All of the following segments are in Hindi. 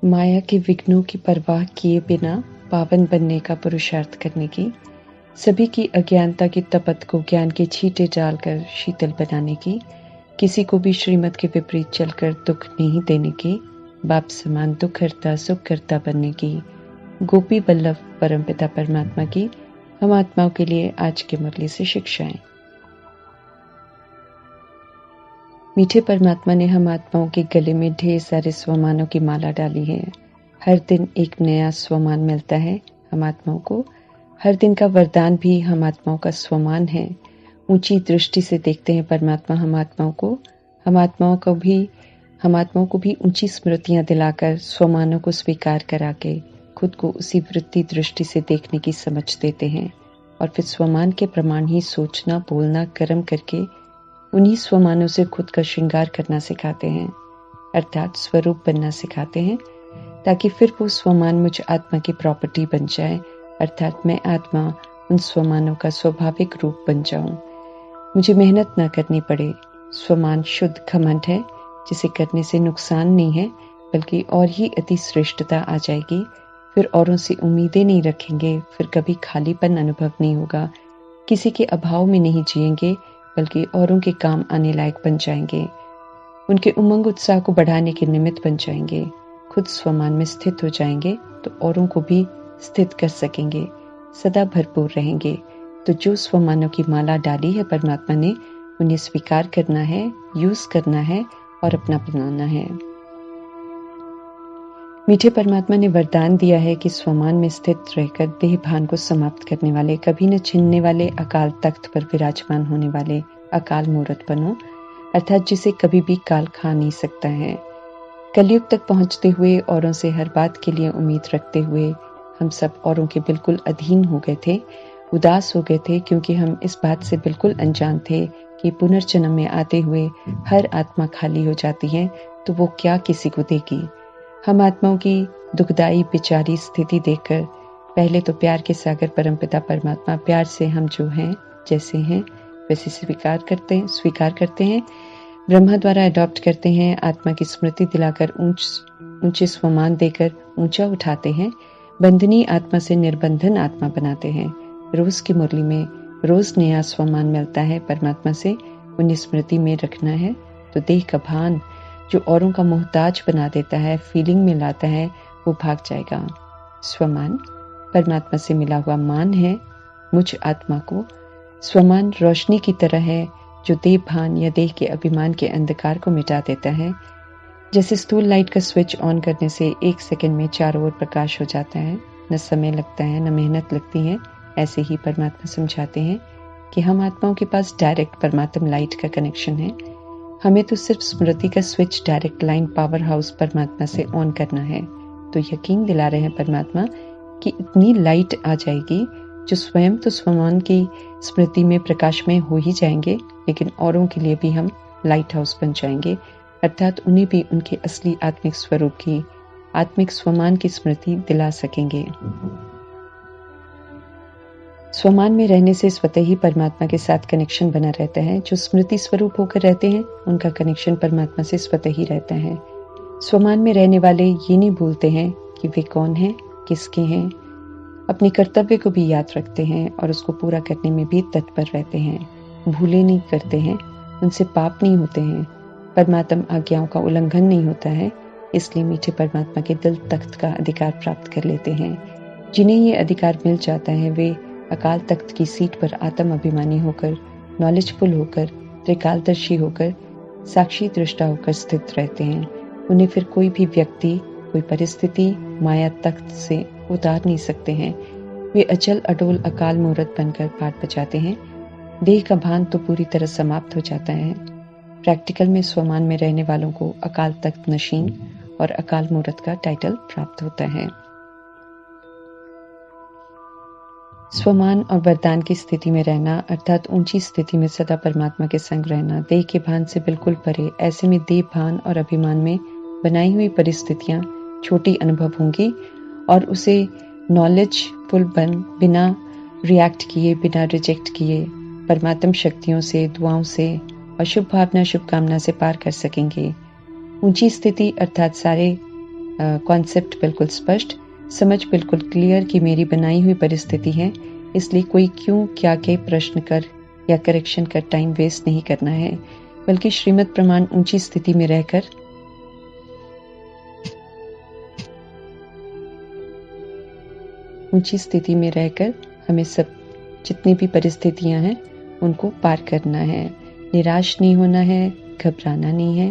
माया के विघ्नों की परवाह किए बिना पावन बनने का पुरुषार्थ करने की, सभी की अज्ञानता की तपत को ज्ञान के छींटे डालकर शीतल बनाने की, किसी को भी श्रीमत के विपरीत चलकर दुख नहीं देने की, बाप समान दुख हरता सुख करता बनने की, गोपी वल्लभ परमपिता परमात्मा की हम आत्माओं के लिए आज के मुरली से शिक्षाएं। मीठे परमात्मा ने हम आत्माओं के गले में ढेर सारे स्वमानों की माला डाली है। हर दिन एक नया स्वमान मिलता है हम आत्माओं को। हर दिन का वरदान भी हम आत्माओं का स्वमान है। ऊंची दृष्टि से देखते हैं परमात्मा हम आत्माओं को। हम आत्माओं को भी ऊंची स्मृतियां दिलाकर स्वमानों को स्वीकार करा के खुद को उसी वृत्ति दृष्टि से देखने की समझ देते हैं और फिर स्वमान के प्रमाण ही सोचना, बोलना, कर्म करके उन्हीं स्वमानों से खुद का श्रृंगार करना सिखाते हैं, अर्थात स्वरूप बनना सिखाते हैं, ताकि फिर वो स्वमान मुझ आत्मा की प्रॉपर्टी बन जाए, अर्थात मैं आत्मा उन स्वमानों का स्वाभाविक रूप बन जाऊं। मुझे मेहनत न करनी पड़े। स्वमान शुद्ध घमंड है जिसे करने से नुकसान नहीं है, बल्कि और ही अति श्रेष्ठता आ जाएगी। फिर औरों से उम्मीदें नहीं रखेंगे, फिर कभी खालीपन अनुभव नहीं होगा, किसी के अभाव में नहीं जिएंगे, बल्कि औरों के काम आने लायक बन जाएंगे, उनके उमंग उत्साह को बढ़ाने के निमित्त बन जाएंगे। खुद स्वमान में स्थित हो जाएंगे तो औरों को भी स्थित कर सकेंगे, सदा भरपूर रहेंगे। तो जो स्वमानों की माला डाली है परमात्मा ने, उन्हें स्वीकार करना है, यूज करना है और अपना बनाना है। मीठे परमात्मा ने वरदान दिया है कि स्वमान में स्थित रहकर देह भान को समाप्त करने वाले, कभी न छिनने वाले, अकाल तख्त पर विराजमान होने वाले अकाल मूर्त बनो, अर्थात जिसे कभी भी काल खा नहीं सकता है। कलयुग तक पहुंचते हुए औरों से हर बात के लिए उम्मीद रखते हुए हम सब औरों के बिल्कुल अधीन हो गए थे, उदास हो गए थे, क्योंकि हम इस बात से बिल्कुल अनजान थे कि पुनर्जन्म में आते हुए हर आत्मा खाली हो जाती है तो वो क्या किसी को देगी। हम आत्माओं की दुखदाई बेचारी स्थिति देखकर पहले तो प्यार के सागर परमपिता परमात्मा प्यार से हम जो हैं, जैसे हैं वैसे स्वीकार करते हैं, ब्रह्मा द्वारा अडॉप्ट करते हैं, आत्मा की स्मृति दिलाकर ऊंचे स्वमान देकर ऊंचा उठाते हैं, बंधनी आत्मा से निर्बंधन आत्मा बनाते हैं। रोज की मुरली में रोज नया स्वमान मिलता है परमात्मा से, उन्हें स्मृति में रखना है तो देह का भान जो औरों का मोहताज बना देता है, फीलिंग में लाता है, वो भाग जाएगा। स्वमान परमात्मा से मिला हुआ मान है मुझ आत्मा को। स्वमान रोशनी की तरह है जो देह भान या देह के अभिमान के अंधकार को मिटा देता है। जैसे स्थूल लाइट का स्विच ऑन करने से 1 सेकंड में चारों ओर प्रकाश हो जाता है, न समय लगता है न मेहनत लगती है, ऐसे ही परमात्मा समझाते हैं कि हम आत्माओं के पास डायरेक्ट परमात्मा लाइट का कनेक्शन है। हमें तो सिर्फ स्मृति का switch direct line power house परमात्मा से ऑन करना है। तो यकीन दिला रहे हैं परमात्मा कि इतनी लाइट आ जाएगी जो स्वयं तो स्वमान की स्मृति में प्रकाशमय हो ही जाएंगे, लेकिन औरों के लिए भी हम लाइट हाउस बन जाएंगे, अर्थात उन्हें भी उनके असली आत्मिक स्वरूप की, आत्मिक स्वमान की स्मृति दिला सकेंगे। स्वमान में रहने से स्वतः ही परमात्मा के साथ कनेक्शन बना रहता है। जो स्मृति स्वरूप होकर रहते हैं उनका कनेक्शन परमात्मा से स्वतः ही रहता है। स्वमान में रहने वाले ये नहीं भूलते हैं कि वे कौन हैं, किसके हैं, अपने कर्तव्य को भी याद रखते हैं और उसको पूरा करने में भी तत्पर रहते हैं। भूले नहीं करते हैं, उनसे पाप नहीं होते हैं, परमात्मा आज्ञाओं का उल्लंघन नहीं होता है, इसलिए मीठे परमात्मा के दिल तख्त का अधिकार प्राप्त कर लेते हैं। जिन्हें ये अधिकार मिल जाता है वे अकाल तख्त की सीट पर आत्म अभिमानी होकर, नॉलेजफुल होकर, त्रिकालदर्शी होकर, साक्षी दृष्टा होकर स्थित रहते हैं। उन्हें फिर कोई भी व्यक्ति, कोई परिस्थिति माया तख्त से उतार नहीं सकते हैं। वे अचल अडोल अकाल मूर्त बनकर पाठ बजाते हैं। देह का भान तो पूरी तरह समाप्त हो जाता है। प्रैक्टिकल में स्वमान में रहने वालों को अकाल तख्त नशीन और अकाल मूर्त का टाइटल प्राप्त होता है। स्वमान और वरदान की स्थिति में रहना, अर्थात ऊंची स्थिति में सदा परमात्मा के संग रहना, देह के भान से बिल्कुल परे। ऐसे में देह भान और अभिमान में बनाई हुई परिस्थितियां छोटी अनुभव होंगी और उसे नॉलेजफुल बिना रिएक्ट किए, बिना रिजेक्ट किए, परमात्म शक्तियों से, दुआओं से और शुभ भावना शुभकामना से पार कर सकेंगे। ऊंची स्थिति अर्थात सारे कॉन्सेप्ट बिल्कुल स्पष्ट, समझ बिल्कुल क्लियर कि मेरी बनाई हुई परिस्थिति है, इसलिए कोई क्यों क्या के प्रश्न कर या करेक्शन कर टाइम वेस्ट नहीं करना है, बल्कि श्रीमद् प्रमाण ऊंची स्थिति में रहकर हमें सब जितनी भी परिस्थितियां हैं उनको पार करना है, निराश नहीं होना है, घबराना नहीं है।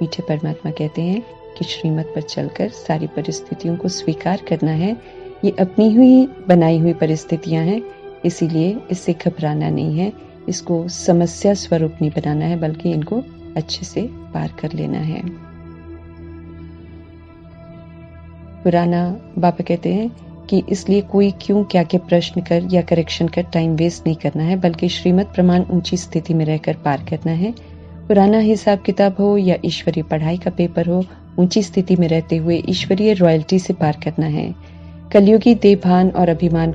मीठे परमात्मा कहते हैं कि श्रीमत पर चलकर सारी परिस्थितियों को स्वीकार करना है। ये अपनी हुई बनाई हुई परिस्थितियां हैं, इसीलिए इससे घबराना नहीं है, इसको समस्या स्वरूप नहीं बनाना है, बल्कि इनको अच्छे से पार कर लेना है। पुराना बाबा कहते हैं कि इसलिए कोई क्यों क्या के प्रश्न कर या करेक्शन कर टाइम वेस्ट नहीं करना है, बल्कि श्रीमद् प्रमाण ऊंची स्थिति में रहकर पार करना है। पुराना हिसाब किताब हो या ईश्वरीय पढ़ाई का पेपर हो, ऊंची स्थिति में रहते हुए ईश्वरीय रॉयल्टी से पार करना है। कलयुगी देहभान और अभिमान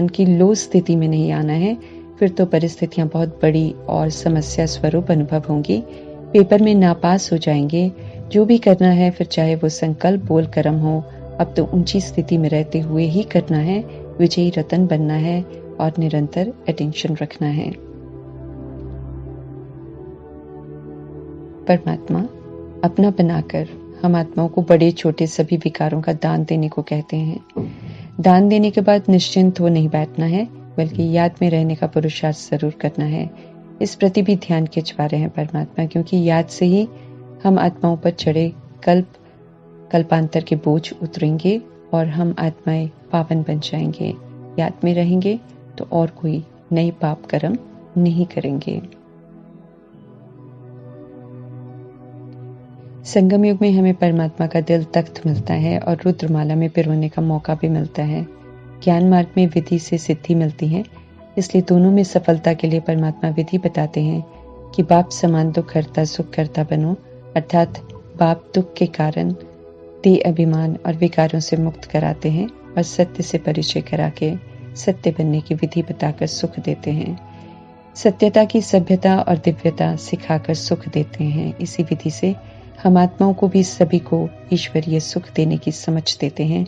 की लो स्थिति में नहीं आना है, फिर तो परिस्थितियां बहुत बड़ी और समस्या स्वरूप अनुभव होंगी, पेपर में नापास हो जाएंगे। जो भी करना है, फिर चाहे वो संकल्प बोल कर्म हो, अब तो ऊंची स्थिति में रहते हुए ही करना है, विजयी रतन बनना है और निरंतर अटेंशन रखना है। परमात्मा अपना बनाकर हम आत्माओं को बड़े छोटे सभी विकारों का दान देने को कहते हैं। दान देने के बाद निश्चिंत हो नहीं बैठना है, बल्कि याद में रहने का पुरुषार्थ जरूर करना है। इस प्रति भी ध्यान खिंचवा रहे हैं परमात्मा, क्योंकि याद से ही हम आत्माओं पर चढ़े कल्पांतर के बोझ उतरेंगे और हम आत्माएं पावन बन जाएंगे। याद में रहेंगे तो और कोई नई पाप कर्म नहीं करेंगे। संगम युग में हमें परमात्मा का दिल तख्त मिलता है और रुद्रमाला में पिरोने का मौका भी मिलता है। ज्ञान मार्ग में विधि से सिद्धि मिलती है, इसलिए दोनों में सफलता के लिए परमात्मा विधि बताते हैं कि बाप समान दुख हरता सुख करता बनो, अर्थात बाप दुख के कारण देह अभिमान और विकारों से मुक्त कराते हैं और सत्य से परिचय करा के सत्य बनने की विधि बताकर सुख देते हैं। सत्यता की सभ्यता और दिव्यता सिखाकर सुख देते हैं। इसी विधि से हम आत्माओं को भी सभी को ईश्वरीय सुख देने की समझ देते हैं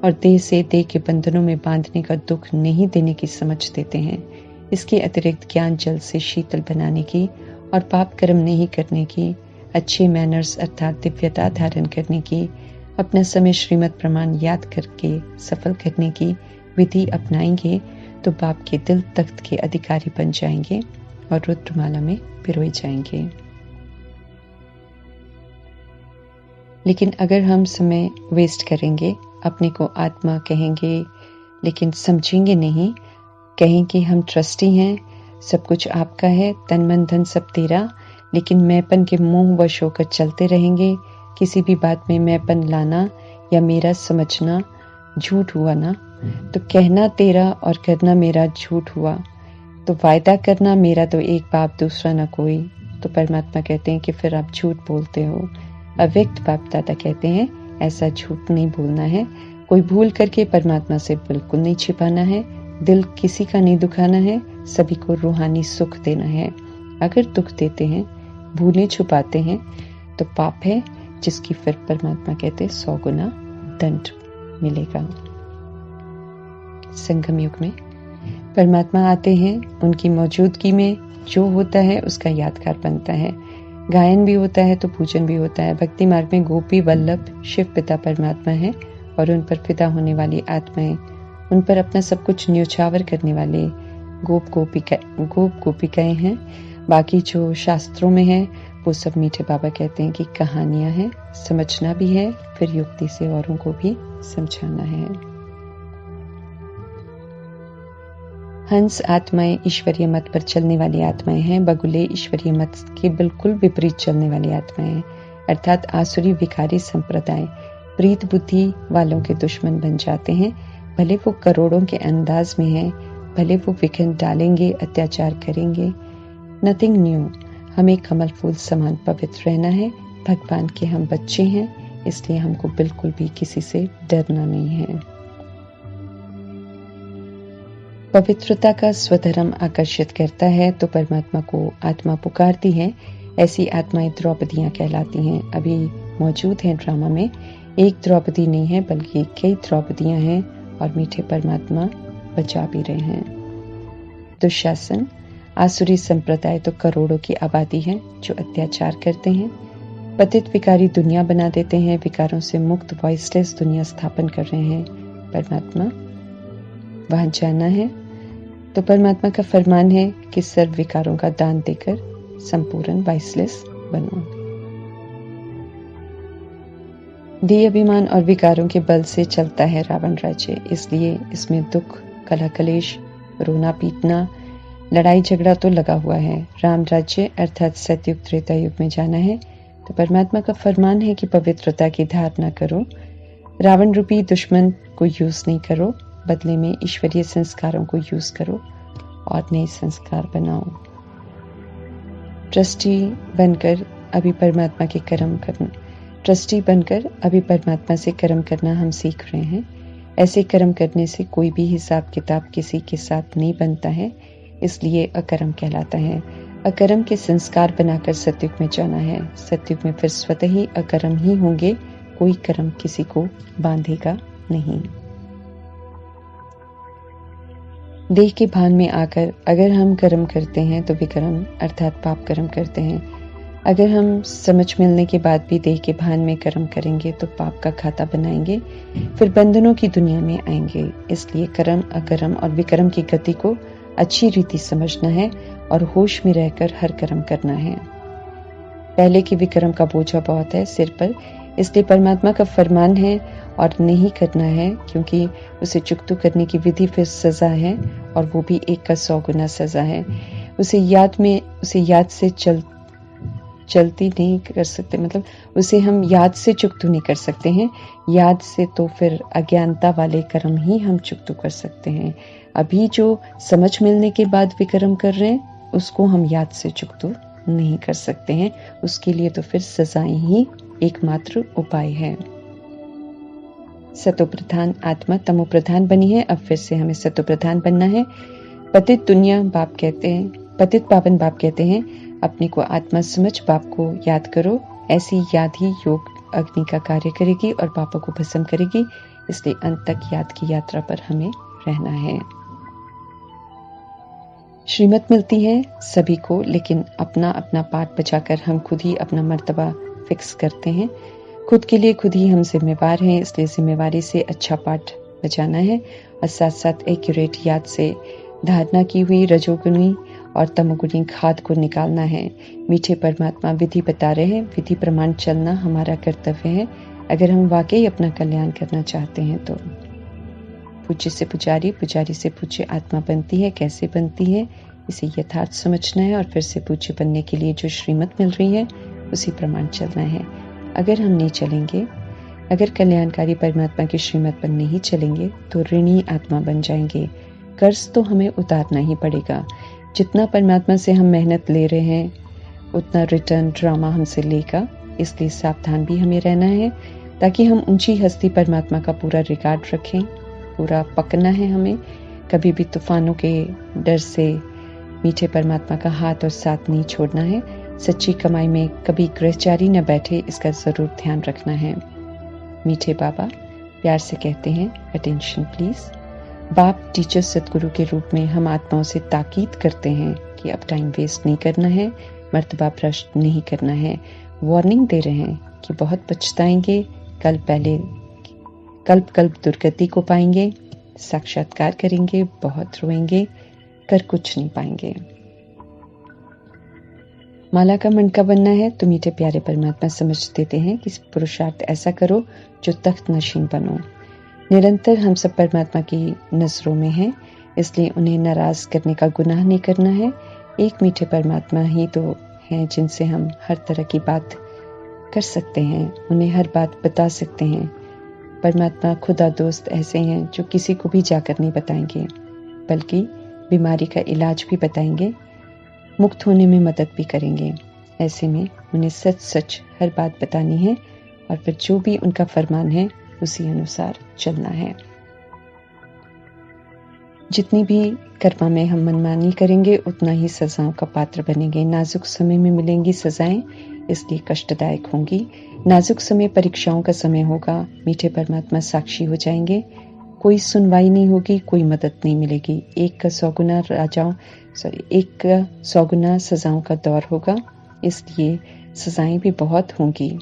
और देह से देह के बंधनों में बांधने का दुख नहीं देने की समझ देते हैं। इसके अतिरिक्त ज्ञान जल से शीतल बनाने की और पाप कर्म नहीं करने की, अच्छे मैनर्स अर्थात दिव्यता धारण करने की, अपना समय श्रीमद् प्रमाण याद करके सफल करने की विधि अपनाएंगे तो बाप के दिल तख्त के अधिकारी बन जाएंगे और रुद्रमाला में पिरोए जाएंगे। लेकिन अगर हम समय वेस्ट करेंगे, अपने को आत्मा कहेंगे लेकिन समझेंगे नहीं, कहेंगे हम ट्रस्टी हैं, सब कुछ आपका है, तन मन धन सब तेरा, लेकिन मैंपन के मोह वश होकर चलते रहेंगे। किसी भी बात में मैंपन लाना या मेरा समझना झूठ हुआ ना, तो कहना तेरा और करना मेरा झूठ हुआ, तो वायदा करना मेरा तो एक बाप दूसरा न कोई। तो परमात्मा कहते हैं कि फिर आप झूठ बोलते हो। अव्यक्त बाप दादा कहते हैं ऐसा झूठ नहीं बोलना है, कोई भूल करके परमात्मा से बिल्कुल नहीं छिपाना है, दिल किसी का नहीं दुखाना है, सभी को रूहानी सुख देना है। अगर दुख देते हैं, भूलें छुपाते हैं तो पाप है, जिसकी फिर परमात्मा कहते 100 गुना दंड मिलेगा। संगम युग में परमात्मा आते हैं, उनकी मौजूदगी में जो होता है उसका यादगार बनता है। गायन भी होता है तो पूजन भी होता है। भक्ति मार्ग में गोपी वल्लभ शिव पिता परमात्मा है और उन पर फिदा होने वाली आत्माएं, उन पर अपना सब कुछ न्योछावर करने वाले गोप गोपिकाएं हैं। बाकी जो शास्त्रों में है वो सब मीठे बाबा कहते हैं कि कहानियां हैं, समझना भी है, फिर युक्ति से औरों को भी समझाना है। हंस आत्माएं ईश्वरीय मत पर चलने वाली आत्माएं हैं। बगुले ईश्वरीय मत के बिल्कुल विपरीत चलने वाली आत्माएं हैं, अर्थात आसुरी विकारी संप्रदाय प्रीत बुद्धि वालों के दुश्मन बन जाते हैं। भले वो करोड़ों के अंदाज में है, भले वो विघ्न डालेंगे, अत्याचार करेंगे, नथिंग न्यू। हमें कमल फूल समान पवित्र रहना है। भगवान के हम बच्चे हैं, इसलिए हमको बिल्कुल भी किसी से डरना नहीं है। पवित्रता का स्वधर्म आकर्षित करता है तो परमात्मा को आत्मा पुकारती है। ऐसी आत्माएं द्रौपदियां कहलाती हैं। अभी मौजूद हैं ड्रामा में, एक द्रौपदी नहीं है बल्कि कई द्रौपदियां हैं और मीठे परमात्मा बचा भी रहे हैं। दुशासन आसुरी संप्रदाय तो करोड़ों की आबादी है जो अत्याचार करते हैं, पतित विकारी दुनिया बना देते हैं, विकारों से मुक्त वॉइसलेस दुनिया स्थापन कर रहे हैं। परमात्मा वहां जाना है तो परमात्मा का फरमान है कि सर्व विकारों का दान देकर संपूर्ण वॉइसलेस बनो। देह अभिमान और विकारों के बल से चलता है रावण राज्य, इसलिए इसमें दुख, कलह कलेश, रोना पीटना, लड़ाई झगड़ा तो लगा हुआ है। राम राज्य अर्थात सतयुग त्रेता युग में जाना है तो परमात्मा का फरमान है कि पवित्रता की धारणा करो, रावण रूपी दुश्मन को यूज नहीं करो, बदले में ईश्वरीय संस्कारों को यूज करो और नए संस्कार बनाओ। ट्रस्टी बनकर अभी परमात्मा से कर्म करना हम सीख रहे हैं। ऐसे कर्म करने से कोई भी हिसाब किताब किसी के साथ नहीं बनता है, इसलिए अकर्म कहलाता है। अकर्म के संस्कार बनाकर सतयुग में जाना है। सतयुग में फिर स्वतः ही अकर्म ही होंगे, कोई कर्म किसी को बांधेगा नहीं। देह के भान में आकर अगर हम कर्म करते हैं तो विकर्म अर्थात पाप कर्म करते हैं। अगर हम समझ मिलने के बाद भी देह के भान में कर्म करेंगे तो पाप का खाता बनाएंगे, फिर बंधनों की दुनिया में आएंगे। इसलिए कर्म, अकर्म और विकर्म की गति को अच्छी रीति समझना है और होश में रहकर हर कर्म करना है। पहले के विकर्म का बोझा बहुत है सिर पर, इसलिए परमात्मा का फरमान है और नहीं करना है, क्योंकि उसे चुकतू करने की विधि फिर सजा है और वो भी 1 का 100 गुना सजा है। उसे याद से चलती नहीं कर सकते, मतलब उसे हम याद से चुकतू नहीं कर सकते हैं। याद से तो फिर अज्ञानता वाले कर्म ही हम चुकतू कर सकते हैं। अभी जो समझ मिलने के बाद विकर्म कर रहे हैं उसको हम याद से चुकतू नहीं कर सकते हैं। उसके लिए तो फिर सजाएं ही एकमात्र उपाय है। सतो प्रधान आत्मा तमो प्रधान बनी है, अब फिर से हमें सतो प्रधान बनना है। पतित पावन बाप कहते हैं, अपने को आत्मा समझ बाप को याद करो। ऐसी याद ही योग अग्नि का कार्य करेगी और पापों को भस्म करेगी। इसलिए अंत तक याद की यात्रा पर हमें रहना है। श्रीमत मिलती है सभी को, लेकिन अपना अपना पाठ बचाकर हम खुद ही अपना मर्तबा फिक्स करते हैं। खुद के लिए खुद ही हम जिम्मेवार हैं, इसलिए जिम्मेवारी से अच्छा पाठ बचाना है और साथ साथ एक्यूरेट याद से धारणा की हुई रजोगुनी और तमोगुनी खाद को निकालना है। मीठे परमात्मा विधि बता रहे हैं, विधि प्रमाण चलना हमारा कर्तव्य है अगर हम वाकई अपना कल्याण करना चाहते हैं तो। पूज्य से पुजारी, पुजारी से पूज्य आत्मा बनती है। कैसे बनती है इसे यथार्थ समझना है और फिर से पूज्य बनने के लिए जो श्रीमत मिल रही है उसी प्रमाण चलना है। अगर हम नहीं चलेंगे, अगर कल्याणकारी परमात्मा की श्रीमत पर नहीं चलेंगे तो ऋणी आत्मा बन जाएंगे। कर्ज तो हमें उतारना ही पड़ेगा। जितना परमात्मा से हम मेहनत ले रहे हैं उतना रिटर्न ड्रामा हमसे लेगा, इसलिए सावधान भी हमें रहना है ताकि हम ऊंची हस्ती परमात्मा का पूरा रिकॉर्ड रखें। पूरा पकना है हमें, कभी भी तूफानों के डर से मीठे परमात्मा का हाथ और साथ नहीं छोड़ना है। सच्ची कमाई में कभी गृहचारी न बैठे, इसका जरूर ध्यान रखना है। मीठे बाबा प्यार से कहते हैं, अटेंशन प्लीज। बाप टीचर सतगुरु के रूप में हम आत्माओं से ताकीद करते हैं कि अब टाइम वेस्ट नहीं करना है, मर्तबा भ्रष्ट नहीं करना है। वार्निंग दे रहे हैं कि बहुत पछताएंगे, कल्प दुर्गति को पाएंगे, साक्षात्कार करेंगे, बहुत रोएंगे, कर कुछ नहीं पाएंगे। माला का मणका बनना है तो मीठे प्यारे परमात्मा समझ देते हैं कि पुरुषार्थ ऐसा करो जो तख्त नशीन बनो। निरंतर हम सब परमात्मा की नजरों में हैं, इसलिए उन्हें नाराज करने का गुनाह नहीं करना है। एक मीठे परमात्मा ही तो हैं जिनसे हम हर तरह की बात कर सकते हैं, उन्हें हर बात बता सकते हैं। परमात्मा खुदा दोस्त ऐसे हैं जो किसी को भी जाकर नहीं बताएंगे, बल्कि बीमारी का इलाज भी बताएंगे, मुक्त होने में मदद भी करेंगे। ऐसे में उन्हें सच सच हर बात बतानी है और फिर जो भी उनका फरमान है उसी अनुसार चलना है। जितनी भी कर्मा में हम मनमानी करेंगे उतना ही सजाओं का पात्र बनेंगे। नाजुक समय में मिलेंगी सजाएं, इसलिए कष्टदायक होंगी। नाजुक समय परीक्षाओं का समय होगा। मीठे परमात्मा साक्षी हो जाएंगे। कोई सुनवाई नहीं होगी, कोई मदद नहीं मिलेगी। एक का 100 गुना सजाओं का दौर होगा, इसलिए सजाएं भी बहुत होंगी।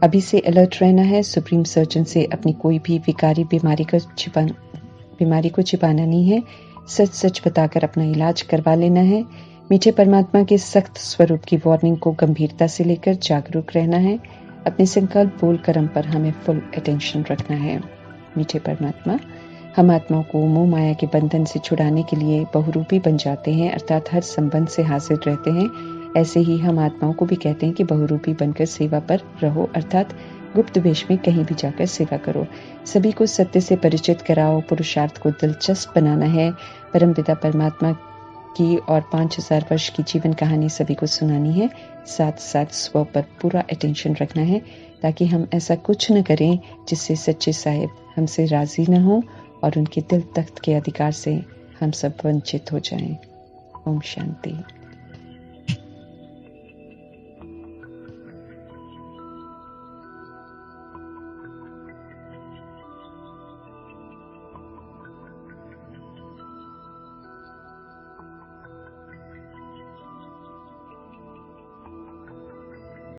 अभी से अलर्ट रहना है। सुप्रीम सर्जन से अपनी कोई भी विकारी बीमारी को छिपाना नहीं है। सच सच बताकर अपना इलाज करवा लेना है। मीठे परमात्मा के सख्त स्वरूप की वार्निंग को गंभीरता से लेकर जागरूक रहना है। अपने संकल्प बोल कर्म पर हमें फुल अटेंशन रखना है। मीठे परमात्मा हम आत्माओं को मोह माया के बंधन से छुड़ाने के लिए बहुरूपी बन जाते हैं, अर्थात हर संबंध से हाजिर रहते हैं। ऐसे ही हम आत्माओं को भी कहते हैं कि बहुरूपी बनकर सेवा पर रहो, अर्थात गुप्त वेश में कहीं भी जाकर सेवा करो। सभी को सत्य से परिचित कराओ। पुरुषार्थ को दिलचस्प बनाना है। परमपिता परमात्मा की और 5000 वर्ष की जीवन कहानी सभी को सुनानी है। साथ साथ स्व पर पूरा अटेंशन रखना है, ताकि हम ऐसा कुछ न करें जिससे सच्चे साहिब हमसे राजी न हो और उनके दिल तख्त के अधिकार से हम सब वंचित हो जाएं। ओम शांति।